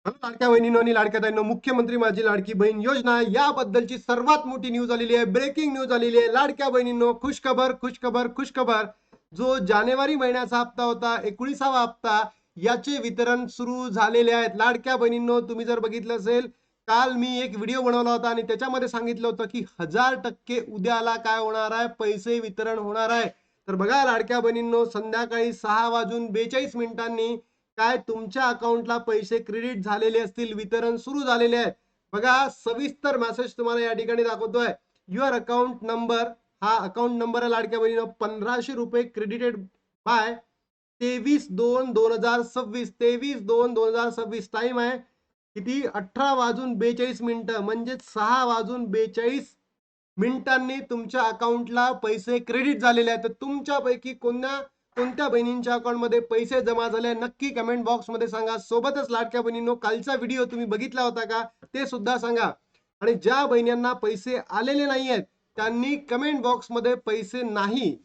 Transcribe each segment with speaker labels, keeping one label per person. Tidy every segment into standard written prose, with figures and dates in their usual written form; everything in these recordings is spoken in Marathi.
Speaker 1: लाडक्या बहिणींनो आणि लाडक्या ताईंनो, मुख्यमंत्री माझी लाडकी बहीण योजना याबद्दलची सर्वात मोठी न्यूज आलेली आहे. ब्रेकिंग न्यूज आलेली आहे. लाडक्या बहिणींनो, खुशखबर खुशखबर खुशखबर. जो जानेवारी महिन्याचा हप्ता होता, 19वा हप्ता, याचे वितरण सुरू झालेले आहेत. लाडक्या बहिणींनो, तुम्ही जर बघितलं असेल, काल मी एक व्हिडिओ बनवला होता आणि त्याच्यामध्ये सांगितलं होतं की 1000% उद्याला काय होणार आहे, पैसे वितरण होणार आहे. तर बघा लाडक्या बहिणींनो, संध्याकाळी 6:42 काय तुमच्या अकाउंटला पैसे क्रेडिट झालेले असतील, वितरण सुरू झालेले आहे. बघा सविस्तर मेसेज तुम्हाला या ठिकाणी दाखवतोय. युअर अकाउंट नंबर, हा अकाउंट नंबर आहे लाडक्या बहिणीनो. 1500 रुपये क्रेडिटेड बाय 23/2/2026. 23/2/2026 टाइम आहे किती, 18:42 म्हणजे 6:42 तुमच्या अकाउंटला पैसे क्रेडिट झालेले आहेत. तर तुमच्यापैकी कोणत्या बहिणींच्या अकाउंट मध्ये पैसे जमा झाले नक्की कमेंट बॉक्स मध्ये सांगा. सोबतच लाडक्या बहिणींनो, कालचा व्हिडिओ तुम्ही बघितला होता का ते सुद्धा सांगा. आणि ज्या बहिणींना पैसे आलेले नाही आहेत त्यांनी कमेंट बॉक्स मध्ये पैसे नाही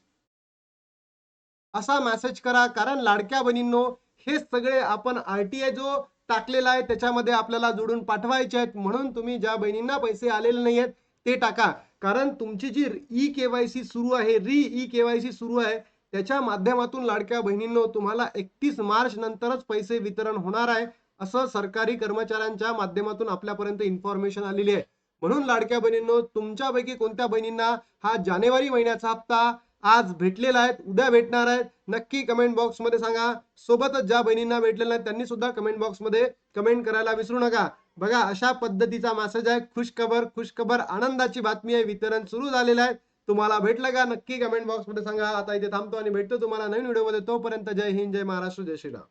Speaker 1: असा मेसेज करा. कारण लाडक्या बहिणींनो, हे सगळे आपण RTI जो टाकलेला आहे त्याच्यामध्ये आपल्याला जोडून पाठवायचे आहेत. म्हणून तुम्ही ज्या बहिणींना पैसे आलेले नाही आहेत ते टाका. कारण तुमची जी ई-KYC सुरू आहे, ई-KYC सुरू आहे, त्याच्या माध्यमातून लाडक्या बहिणींनो तुम्हाला 31 मार्च नंतरच पैसे वितरण होणार आहे, असं सरकारी कर्मचाऱ्यांच्या माध्यमातून आपल्यापर्यंत इन्फॉर्मेशन आलेली आहे. म्हणून लाडक्या बहिणींनो, तुमच्यापैकी कोणत्या बहिणींना हा जानेवारी महिन्याचा हप्ता आज भेटलेला आहे, उद्या भेटणार आहे, नक्की कमेंट बॉक्स मध्ये सांगा. सोबतच ज्या बहिणींना भेटलेला आहे त्यांनी सुद्धा कमेंट बॉक्स मध्ये कमेंट करायला विसरू नका. बघा अशा पद्धतीचा मेसेज आहे. खुशखबर खुशखबर, आनंदाची बातमी आहे, वितरण सुरू झालेलं आहे. तुम्हाला भेटलं का नक्की कमेंट बॉक्स मध्ये सांगा. आता इथे थांबतो आणि भेटतो तुम्हाला नवीन व्हिडिओ मध्ये. तोपर्यंत जय हिंद, जय महाराष्ट्र, जय श्रीराम.